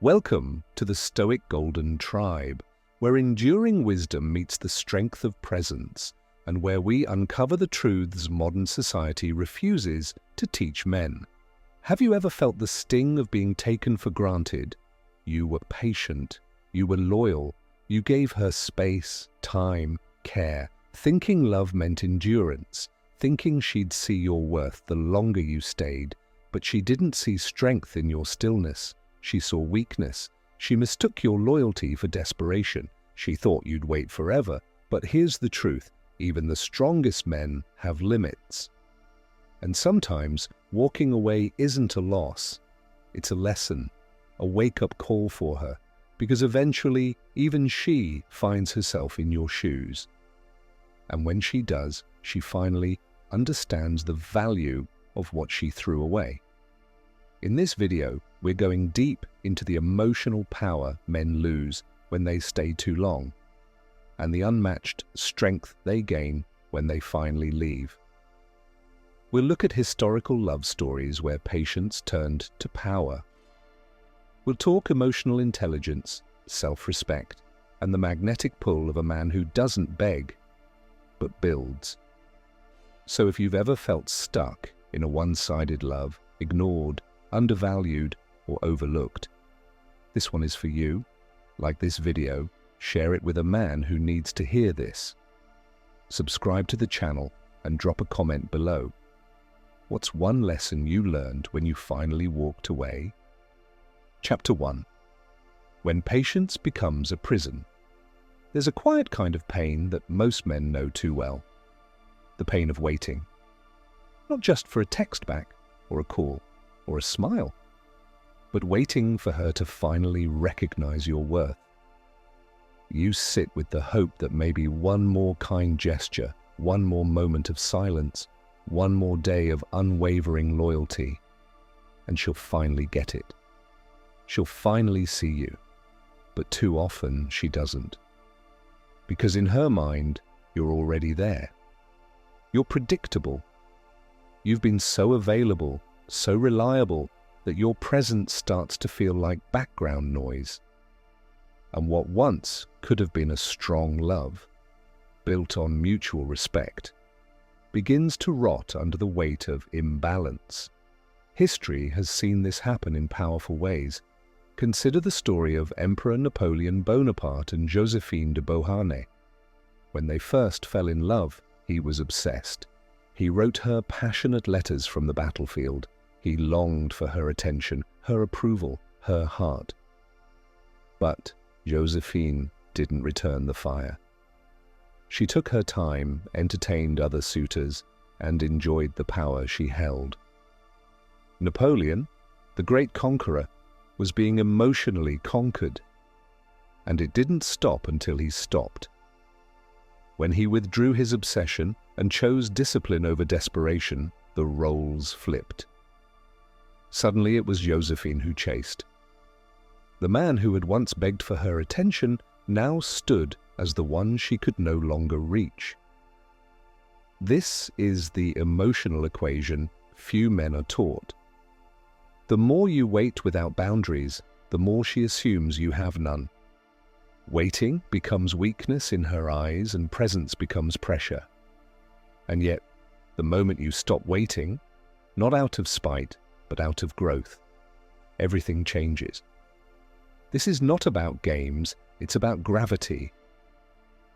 Welcome to the Stoic Golden Tribe, where enduring wisdom meets the strength of presence, and where we uncover the truths modern society refuses to teach men. Have you ever felt the sting of being taken for granted? You were patient, you were loyal, you gave her space, time, care, thinking love meant endurance, thinking she'd see your worth the longer you stayed, but she didn't see strength in your stillness. She saw weakness. She mistook your loyalty for desperation. She thought you'd wait forever. But here's the truth. Even the strongest men have limits. And sometimes walking away isn't a loss. It's a lesson, a wake-up call for her, because eventually even she finds herself in your shoes. And when she does, she finally understands the value of what she threw away. In this video, we're going deep into the emotional power men lose when they stay too long, and the unmatched strength they gain when they finally leave. We'll look at historical love stories where patience turned to power. We'll talk emotional intelligence, self-respect, and the magnetic pull of a man who doesn't beg, but builds. So if you've ever felt stuck in a one-sided love, ignored, undervalued, or overlooked, this one is for you. Like this video, share it with a man who needs to hear this. Subscribe to the channel and drop a comment below. What's one lesson you learned when you finally walked away? Chapter 1. When patience becomes a prison. There's a quiet kind of pain that most men know too well. The pain of waiting. Not just for a text back, or a call, or a smile, but waiting for her to finally recognize your worth. You sit with the hope that maybe one more kind gesture, one more moment of silence, one more day of unwavering loyalty, and she'll finally get it. She'll finally see you, but too often she doesn't. Because in her mind, you're already there. You're predictable. You've been so available, so reliable, that your presence starts to feel like background noise. And what once could have been a strong love, built on mutual respect, begins to rot under the weight of imbalance. History has seen this happen in powerful ways. Consider the story of Emperor Napoleon Bonaparte and Josephine de Beauharnais. When they first fell in love, he was obsessed. He wrote her passionate letters from the battlefield. He longed for her attention, her approval, her heart. But Josephine didn't return the fire. She took her time, entertained other suitors, and enjoyed the power she held. Napoleon, the great conqueror, was being emotionally conquered, and it didn't stop until he stopped. When he withdrew his obsession and chose discipline over desperation, the roles flipped. Suddenly it was Josephine who chased. The man who had once begged for her attention now stood as the one she could no longer reach. This is the emotional equation few men are taught. The more you wait without boundaries, the more she assumes you have none. Waiting becomes weakness in her eyes, and presence becomes pressure. And yet, the moment you stop waiting, not out of spite, but out of growth, everything changes. This is not about games, it's about gravity.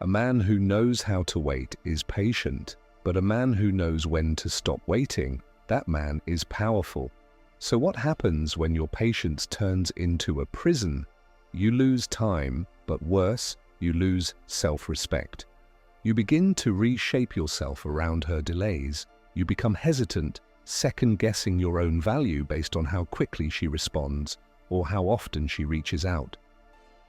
A man who knows how to wait is patient, but a man who knows when to stop waiting, that man is powerful. So what happens when your patience turns into a prison? You lose time, but worse, you lose self-respect. You begin to reshape yourself around her delays. You become hesitant, second-guessing your own value based on how quickly she responds or how often she reaches out.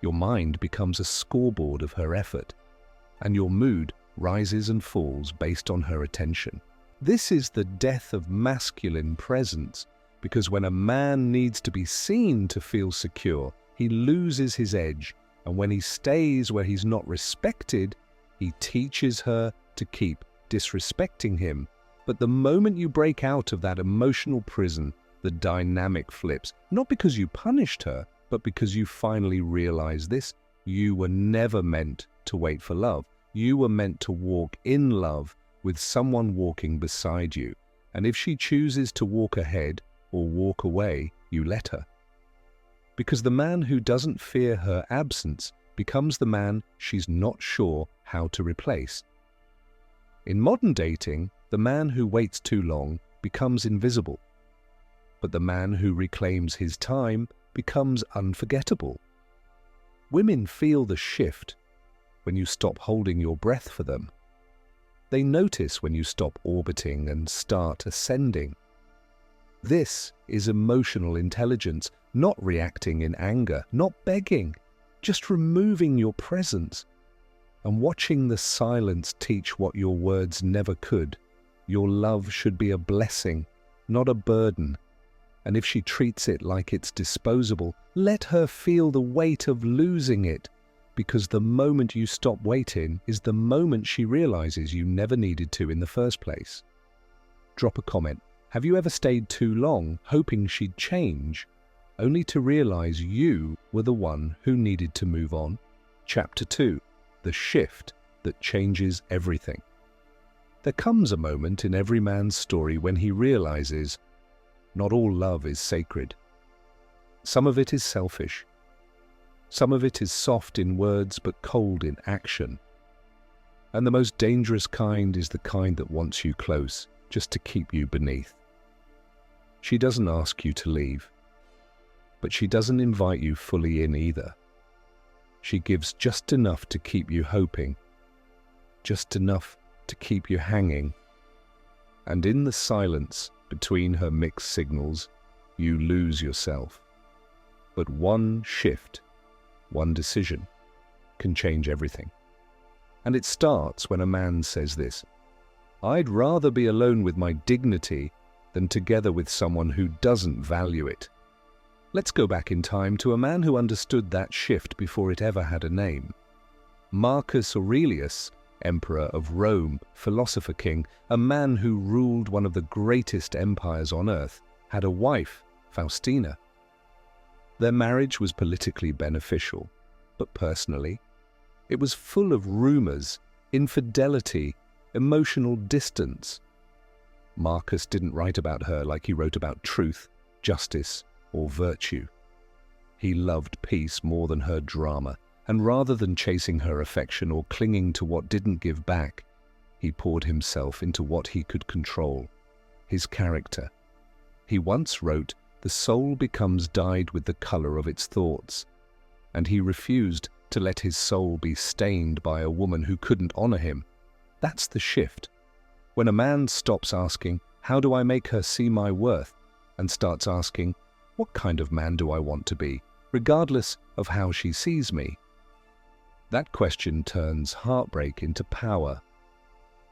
Your mind becomes a scoreboard of her effort, and your mood rises and falls based on her attention. This is the death of masculine presence, because when a man needs to be seen to feel secure, he loses his edge, and when he stays where he's not respected, he teaches her to keep disrespecting him. But the moment you break out of that emotional prison, the dynamic flips, not because you punished her, but because you finally realize this, you were never meant to wait for love. You were meant to walk in love with someone walking beside you. And if she chooses to walk ahead or walk away, you let her. Because the man who doesn't fear her absence becomes the man she's not sure how to replace. In modern dating, the man who waits too long becomes invisible, but the man who reclaims his time becomes unforgettable. Women feel the shift when you stop holding your breath for them. They notice when you stop orbiting and start ascending. This is emotional intelligence, not reacting in anger, not begging, just removing your presence and watching the silence teach what your words never could. Your love should be a blessing, not a burden. And if she treats it like it's disposable, let her feel the weight of losing it, because the moment you stop waiting is the moment she realizes you never needed to in the first place. Drop a comment. Have you ever stayed too long, hoping she'd change, only to realize you were the one who needed to move on? Chapter 2. The shift that changes everything. There comes a moment in every man's story when he realizes not all love is sacred. Some of it is selfish. Some of it is soft in words but cold in action. And the most dangerous kind is the kind that wants you close, just to keep you beneath. She doesn't ask you to leave, but she doesn't invite you fully in either. She gives just enough to keep you hoping, just enough to keep you hanging. And in the silence between her mixed signals, you lose yourself. But one shift, one decision, can change everything. And it starts when a man says this: I'd rather be alone with my dignity than together with someone who doesn't value it. Let's go back in time to a man who understood that shift before it ever had a name. Marcus Aurelius, emperor of Rome, philosopher king, a man who ruled one of the greatest empires on earth, had a wife, Faustina. Their marriage was politically beneficial, but personally, it was full of rumors, infidelity, emotional distance. Marcus didn't write about her like he wrote about truth, justice, or virtue. He loved peace more than her drama, and rather than chasing her affection or clinging to what didn't give back, he poured himself into what he could control, his character. He once wrote, "The soul becomes dyed with the color of its thoughts," and he refused to let his soul be stained by a woman who couldn't honor him. That's the shift. When a man stops asking, "How do I make her see my worth?" and starts asking, "What kind of man do I want to be, regardless of how she sees me?" That question turns heartbreak into power.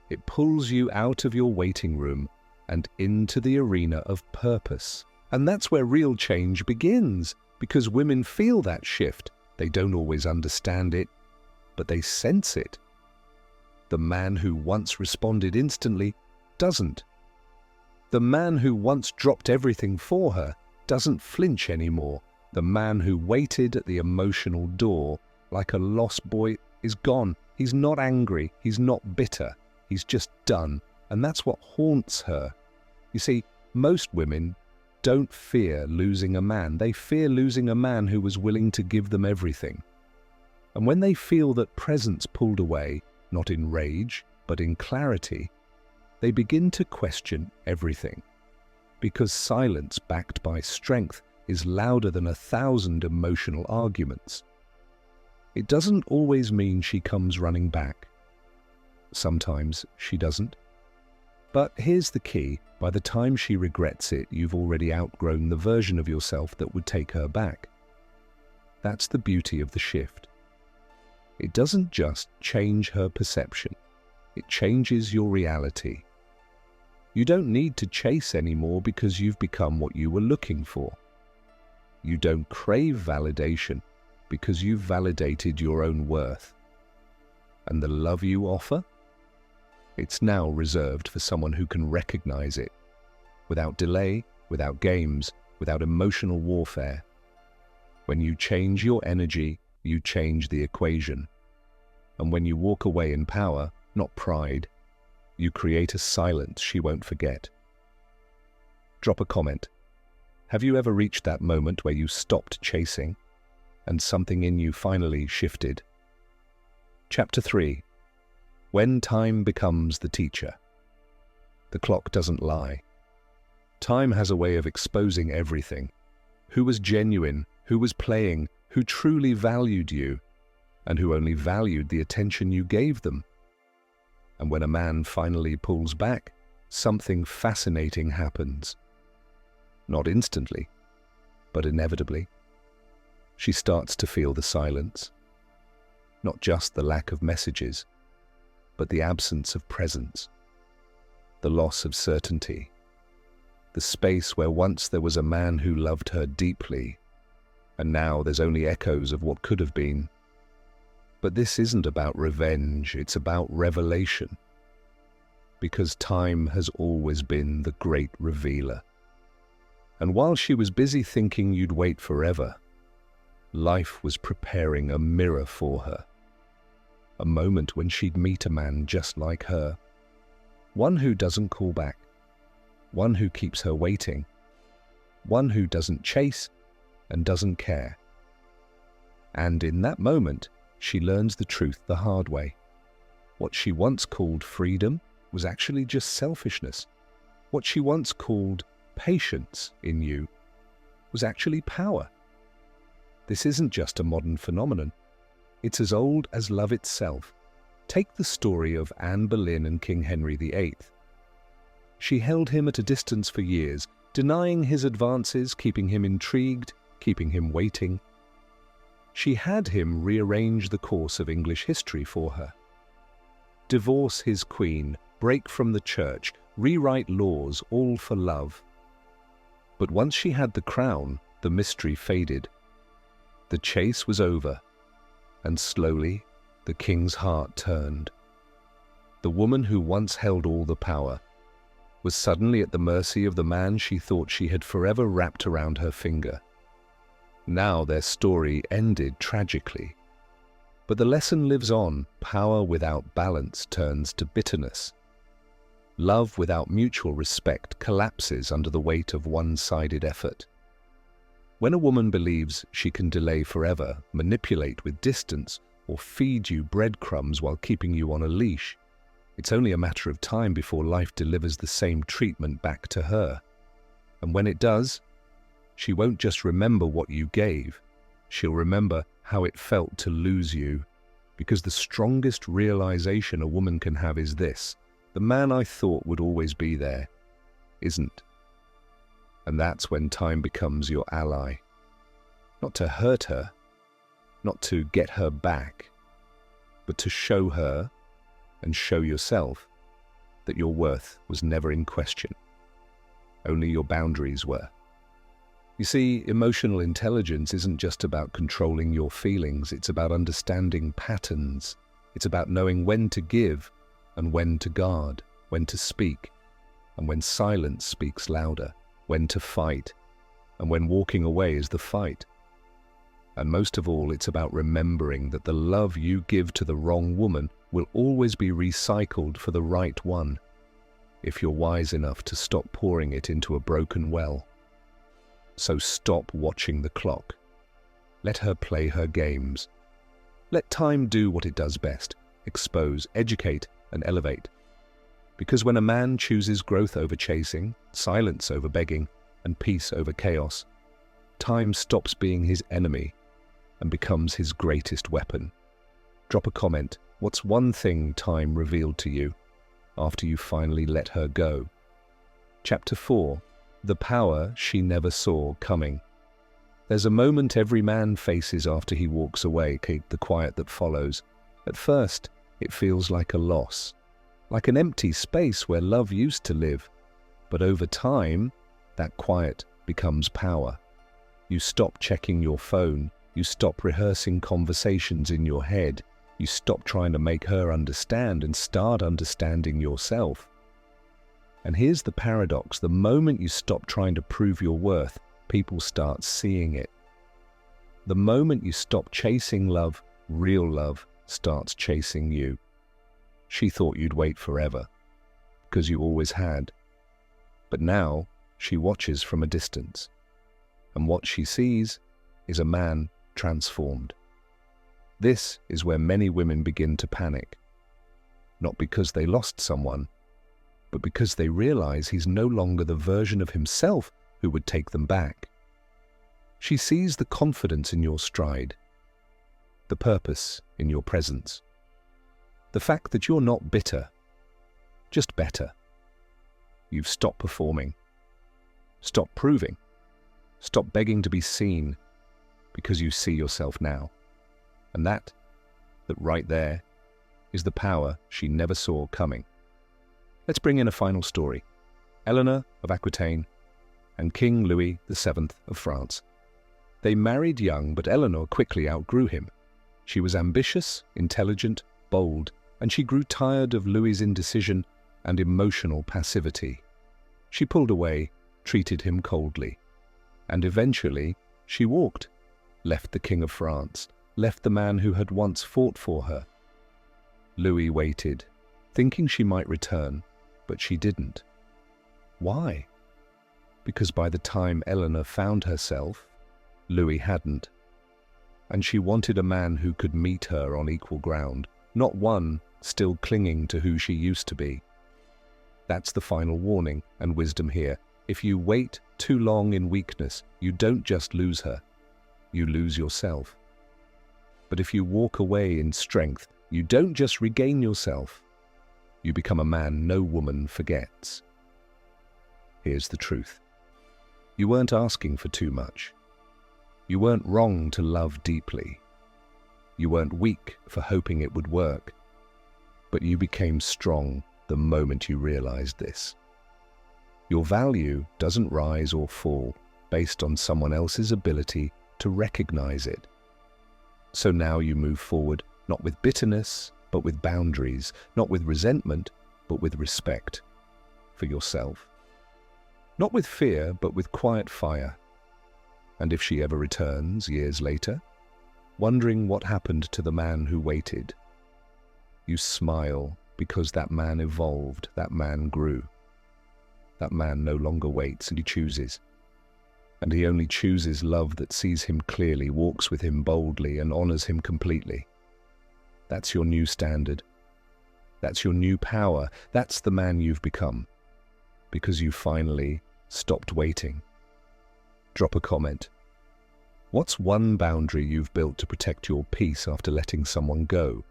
It pulls you out of your waiting room and into the arena of purpose. And that's where real change begins, because women feel that shift. They don't always understand it, but they sense it. The man who once responded instantly doesn't. The man who once dropped everything for her doesn't flinch anymore. The man who waited at the emotional door like a lost boy is gone. He's not angry, he's not bitter, he's just done. And that's what haunts her. You see, most women don't fear losing a man. They fear losing a man who was willing to give them everything. And when they feel that presence pulled away, not in rage, but in clarity, they begin to question everything. Because silence backed by strength is louder than 1,000 emotional arguments. It doesn't always mean she comes running back. Sometimes she doesn't. But here's the key: by the time she regrets it, you've already outgrown the version of yourself that would take her back. That's the beauty of the shift. It doesn't just change her perception, it changes your reality. You don't need to chase anymore because you've become what you were looking for. You don't crave validation because you've validated your own worth. And the love you offer? It's now reserved for someone who can recognize it, without delay, without games, without emotional warfare. When you change your energy, you change the equation. And when you walk away in power, not pride, you create a silence she won't forget. Drop a comment. Have you ever reached that moment where you stopped chasing and something in you finally shifted? Chapter 3. When time becomes the teacher. The clock doesn't lie. Time has a way of exposing everything. Who was genuine, who was playing, who truly valued you, and who only valued the attention you gave them. And when a man finally pulls back, something fascinating happens. Not instantly, but inevitably. She starts to feel the silence. Not just the lack of messages, but the absence of presence. The loss of certainty. The space where once there was a man who loved her deeply, and now there's only echoes of what could have been. But this isn't about revenge, it's about revelation. Because time has always been the great revealer. And while she was busy thinking you'd wait forever, life was preparing a mirror for her. A moment when she'd meet a man just like her. One who doesn't call back. One who keeps her waiting. One who doesn't chase and doesn't care. And in that moment, she learns the truth the hard way. What she once called freedom was actually just selfishness. What she once called patience in you was actually power. This isn't just a modern phenomenon. It's as old as love itself. Take the story of Anne Boleyn and King Henry VIII. She held him at a distance for years, denying his advances, keeping him intrigued, keeping him waiting. She had him rearrange the course of English history for her. Divorce his queen, break from the church, rewrite laws, all for love. But once she had the crown, the mystery faded. The chase was over, and slowly the king's heart turned. The woman who once held all the power was suddenly at the mercy of the man she thought she had forever wrapped around her finger. Now their story ended tragically. But the lesson lives on. Power without balance turns to bitterness. Love without mutual respect collapses under the weight of one-sided effort. When a woman believes she can delay forever, manipulate with distance, or feed you breadcrumbs while keeping you on a leash, it's only a matter of time before life delivers the same treatment back to her. And when it does, she won't just remember what you gave, she'll remember how it felt to lose you. Because the strongest realization a woman can have is this: the man I thought would always be there isn't. And that's when time becomes your ally. Not to hurt her, not to get her back, but to show her and show yourself that your worth was never in question. Only your boundaries were. You see, emotional intelligence isn't just about controlling your feelings, it's about understanding patterns. It's about knowing when to give and when to guard, when to speak, and when silence speaks louder, when to fight, and when walking away is the fight. And most of all, it's about remembering that the love you give to the wrong woman will always be recycled for the right one, if you're wise enough to stop pouring it into a broken well. So stop watching the clock. Let her play her games. Let time do what it does best: expose, educate, and elevate. Because when a man chooses growth over chasing, silence over begging, and peace over chaos, time stops being his enemy and becomes his greatest weapon. Drop a comment. What's one thing time revealed to you after you finally let her go? Chapter 4. The power she never saw coming. There's a moment every man faces after he walks away, the quiet that follows. At first, it feels like a loss, like an empty space where love used to live. But over time, that quiet becomes power. You stop checking your phone, you stop rehearsing conversations in your head, you stop trying to make her understand and start understanding yourself. And here's the paradox: the moment you stop trying to prove your worth, people start seeing it. The moment you stop chasing love, real love starts chasing you. She thought you'd wait forever, because you always had. But now she watches from a distance, and what she sees is a man transformed. This is where many women begin to panic, not because they lost someone, but because they realize he's no longer the version of himself who would take them back. She sees the confidence in your stride, the purpose in your presence, the fact that you're not bitter, just better. You've stopped performing, stopped proving, stopped begging to be seen, because you see yourself now. And that right there is the power she never saw coming. Let's bring in a final story. Eleanor of Aquitaine and King Louis VII of France. They married young, but Eleanor quickly outgrew him. She was ambitious, intelligent, bold, and she grew tired of Louis's indecision and emotional passivity. She pulled away, treated him coldly, and eventually she walked, left the King of France, left the man who had once fought for her. Louis waited, thinking she might return, but she didn't. Why? Because by the time Eleanor found herself, Louis hadn't. And she wanted a man who could meet her on equal ground, not one still clinging to who she used to be. That's the final warning and wisdom here. If you wait too long in weakness, you don't just lose her, you lose yourself. But if you walk away in strength, you don't just regain yourself, you become a man no woman forgets. Here's the truth. You weren't asking for too much. You weren't wrong to love deeply. You weren't weak for hoping it would work. But you became strong the moment you realized this. Your value doesn't rise or fall based on someone else's ability to recognize it. So now you move forward, not with bitterness, but with boundaries, not with resentment, but with respect for yourself. Not with fear, but with quiet fire. And if she ever returns years later, wondering what happened to the man who waited, you smile because that man evolved, that man grew. That man no longer waits and he chooses. And he only chooses love that sees him clearly, walks with him boldly, and honors him completely. That's your new standard. That's your new power. That's the man you've become. Because you finally stopped waiting. Drop a comment. What's one boundary you've built to protect your peace after letting someone go?